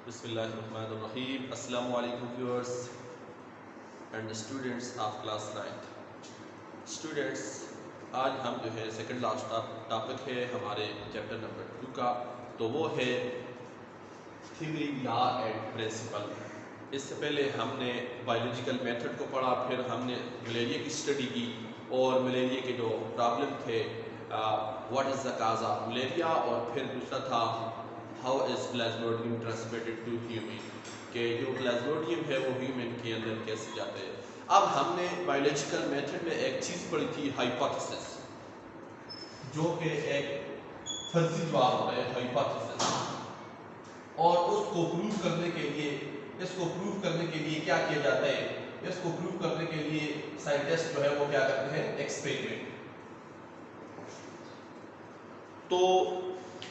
بسم اللہ الرحمن الرحیم. السلام علیکم viewers and students of class 9th. Students, آج ہم جو ہے سیکنڈ لاسٹ ٹاپک ہے ہمارے چیپٹر نمبر 2 کا، تو وہ ہے تھیوری، لا اینڈ پرنسپل. اس سے پہلے ہم نے بایولوجیکل میتھڈ کو پڑھا، پھر ہم نے ملیریا کی اسٹڈی کی اور ملیریا کے جو پرابلم تھے، what is the cause of malaria, اور پھر دوسرا تھا how is plasmodium transmitted to human, کہ جو پلازموڈیم ہے وہ ہیومن کے اندر کیسے جاتے ہیں. اب ہم نے بایولوجیکل میتھڈ میں ایک چیز پڑھی تھی، ہائپوتھیسس، جو کہ ایک فرضی جواب ہوتا ہے ہائپوتھیسس، اور اس کو پروف کرنے کے لیے کیا کیا جاتا ہے؟ اس کو پروف کرنے کے لیے سائنٹسٹ جو ہے وہ کیا کرتے ہیں؟ ایکسپیریمنٹ. تو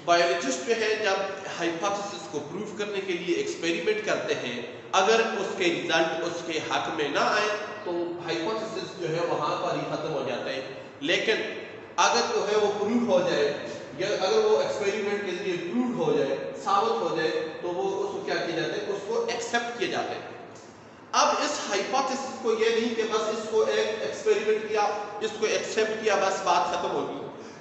بایولوجسٹ جو ہے جب ہائپوتھیسس کو پروف کرنے کے لیے ایکسپیریمنٹ کرتے ہیں، اگر اس کے ریزلٹ اس کے حق میں نہ آئے تو ہائپوتھیسس جو ہے وہاں پر ہی ختم ہو جاتا ہے. لیکن اگر جو ہے وہ پروف ہو جائے، یا اگر وہ ایکسپیریمنٹ کے ذریعے پروف ہو جائے، ثابت ہو جائے، تو وہ اس کو کیا کیا جاتا ہے؟ اس کو ایکسیپٹ کیا جاتا ہے. اب اس ہائپوتھیسس کو یہ نہیں کہ بس اس کو ایک ایکسپیریمنٹ کیا، اس کو ایکسیپٹ کیا، بس بات ختم ہوگی.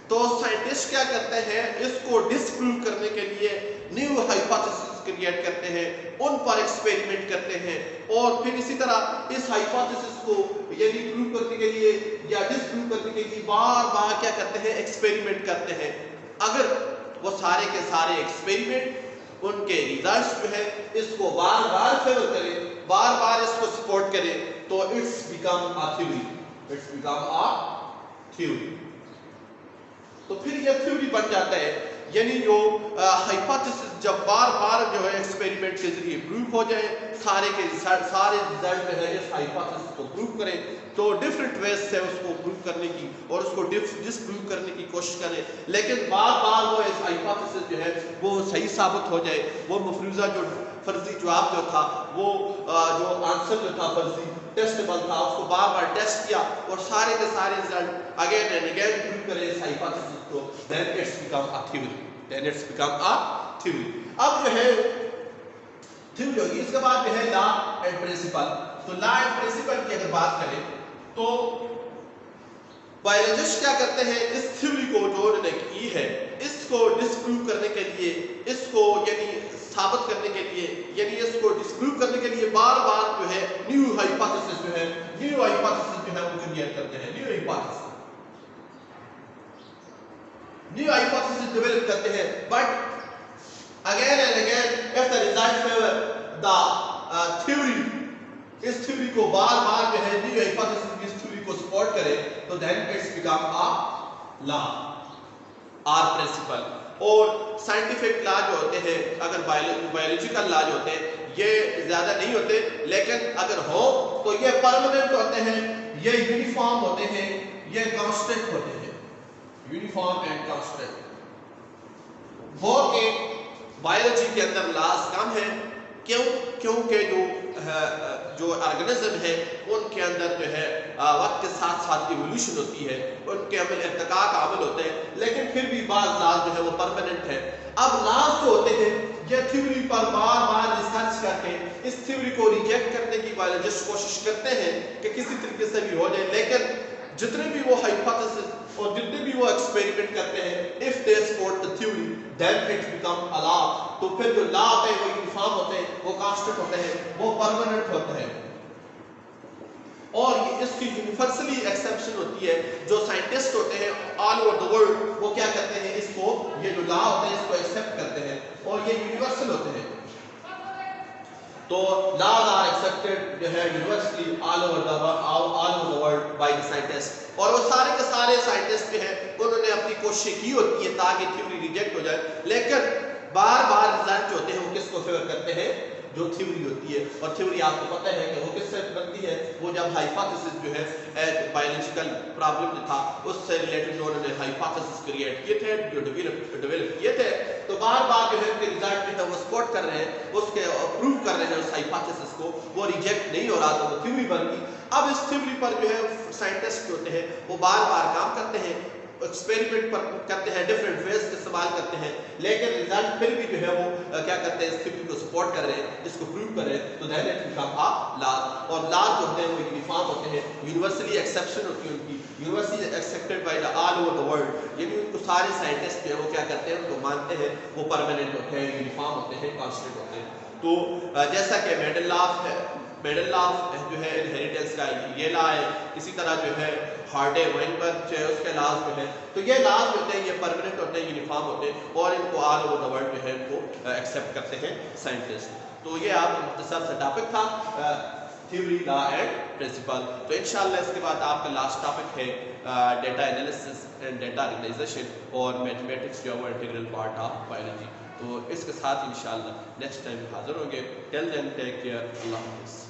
تو سائنٹسٹ کیا کرتے ہیں؟ اس کو ڈسپروو کرنے کے لیے نیو ہائپوتھیسس کریٹ کرتے ہیں، ان پر ایکسپیریمنٹ کرتے ہیں، اور پھر اسی طرح اس ہائپوتھیسس کو یعنی پروو کرنے کے لیے یا ڈسپروو کرنے کے لیے بار بار کیا کرتے ہیں؟ ایکسپیریمنٹ کرتے ہیں. اگر وہ سارے کے سارے ایکسپیریمنٹ، ان کے ریزلٹس جو ہے اس کو بار بار فیور کرے، بار بار اس کو سپورٹ کرے، تو اٹس بیکم اے تھیوری. تو پھر یہ تھیوری بن جاتا ہے. یعنی جو ہائپوتھیسس جب بار بار جو ہے ایکسپیریمنٹ کے ذریعے پروف ہو جائے، سارے ریزلٹ میں ہے اس ہائپوتھیسس کو پروف کریں، تو ڈفرینٹ ویز سے اس کو پروف کرنے کی اور اس کو ڈسپروو کرنے کی کوشش کریں. لیکن بار بار وہ اس ہائپوتھیسس جو ہے وہ صحیح ثابت ہو جائے، وہ مفروضہ جو فرضی جواب جو تھا، وہ جو آنسر جو تھا فرضی ٹیسٹیبل تھا، اس کو بار بار ٹیسٹ کیا اور سارے کے سارے result again and again proof کرے اس ہائپوتھیسس کو، then it's become a theory. اب جو ہے تھیوری ہوگی، اس کے بعد جو ہے لا اینڈ پرنسپل. تو لا اینڈ پرنسپل کی اگر بات کریں تو بایولوجسٹ کیا کرتے ہیں؟ اس تھیوری کو جو انہوں نے کی ہے، اس کو ڈسپروو کرنے کے لیے، اس کو یعنی ثابت کرنے کے لیے، یعنی اس کو ڈسپروو کرنے کے لیے بار بار جو ہے نیو ہائپوتھیسس جو ہے وہ کریٹ کرتے ہیں، نیو ہائپوتھیسس ڈیولپ کرتے ہیں. But again and again if the result favour the theory, اس تھیوری کو بار بار جو ہے نیو ہائپوتھیسس اس تھیوری کو سپورٹ کرے، تو دین اٹس بیکم ا لا اور پرنسپل. اور سائنٹیفک لا جو ہوتے ہیں، اگر بایولوجیکل لا جو ہوتے ہیں یہ زیادہ نہیں ہوتے، لیکن اگر ہو تو یہ پرماننٹ ہوتے ہیں، یہ یونیفارم ہوتے ہیں، یہ کانسٹنٹ ہوتے ہیں، یونیفارم اینڈ کانسٹنٹ. وہ کہ بایولوجی کے اندر لاز کم ہے، کیونکہ جو آرگنزم ہے ان کے اندر جو ہے وقت کے ساتھ ساتھ ایولیوشن ہوتی ہے، ان کے عمل ارتقاء کا عمل ہوتا ہے، لیکن پھر بھی بعض لاز جو ہے وہ پرماننٹ ہے. اب لاز جو ہوتے ہیں یہ تھیوری پر بار بار ریسرچ کر کے اس تھیوری کو ریجیکٹ کرنے کی بایولوجسٹ کوشش کرتے ہیں کہ کسی طریقے سے بھی ہو جائے، لیکن جتنے بھی وہ ہائپوتھیسس اور جتنے بھی وہ ایکسپیریمنٹ کرتے ہیں، if they support the theory then it become a law. تو پھر جو لا ہوتے ہیں وہ یونیفارم ہوتے ہیں، وہ کانسٹنٹ ہوتے ہیں، وہ پرماننٹ ہوتے ہیں. اور اس کی یونیورسلی ایکسیپشن ہوتی ہے. جو سائنٹسٹ ہوتے ہیں آل اوور دا ورلڈ وہ کیا کرتے ہیں؟ اس کو، یہ جو لا ہوتے ہیں اس کو ایکسیپٹ کرتے ہیں اور یہ یونیورسل ہوتے ہیں. تو laws are accepted جو ہے universally all over the world by the scientists. اور وہ سارے کے سارے سائنٹسٹ جو ہیں انہوں نے اپنی کوشش کی ہوتی ہے تاکہ تھیوری ریجیکٹ ہو جائے، لیکن بار بار ریزلٹ جو ہوتے ہیں وہ کس کو فیور کرتے ہیں؟ جو تھیوری ہوتی ہے. اور تھیوری آپ کو پتہ ہے کہ وہ کس سے بنتی ہے؟ وہ جب ہائپوتھیسس جو ہے بایولوجیکل پرابلم جو تھا اس سے ریلیٹڈ جو انہوں نے ہائپوتھیسس کریٹ کیے تھے، جو ڈیولپ کیے تھے، تو بار بار جو ہے ان کے ریزلٹ جو ہے وہ سپورٹ کر رہے ہیں، اس کے پروو کر رہے ہیں اس ہائپوتھیسس کو، وہ ریجیکٹ نہیں ہو رہا، تو وہ تھیوری بن گئی. اب اس تھیوری پر جو ہے سائنٹسٹ ہوتے ہیں وہ بار بار کام کرتے ہیں. ایکسپیریمنٹ کرتے ہیں, ڈفرینٹ ویز استعمال کرتے ہیں, لیکن رزلٹ پھر بھی جو ہے وہ کیا کرتے ہیں, اس تھیوری کو سپورٹ کر رہے ہیں, اس کو پروو کر رہے ہیں, تو then it become a laws. اور لاز جو ہوتے ہیں وہ یونیفارم ہوتے ہیں, یونیورسلی ایکسیپشن ہوتی ہے ان کی, universally accepted by the all over the world. یہ بھی ان کو سارے سائنٹسٹ جو ہے وہ کیا کرتے ہیں, ان کو مانتے ہیں, وہ پرماننٹ ہوتے ہیں, یونیفارم ہوتے ہیں, کانسٹنٹ ہوتے ہیں. تو جیسا کہ میڈل لا ہے, میڈل لا جو ہے انہیریٹنس کا یہ لا ہے, اسی طرح جو ہے ہارڈے وائنبرگ جو ہے اس کے لاز جو ہے, تو یہ لاز ہوتے ہیں, یہ پرماننٹ ہوتے ہیں, یونیفارم ہوتے ہیں, اور ان کو آل اوور دا ورلڈ جو ہے ان کو ایکسیپٹ کرتے ہیں سائنٹسٹ. تو یہ آپ مختصر سا ٹاپک تھا تھیوری, لا اینڈ پرنسپل. تو انشاءاللہ اس کے بعد آپ کا لاسٹ ٹاپک ہے data analysis and data organisation اور میتھمیٹکس جو ہے انٹیگرل پارٹ آف بایولوجی. تو اس کے ساتھ انشاءاللہ نیکسٹ ٹائم حاضر ہوں گے. ٹل دین ٹیک کیئر, اللہ حافظ.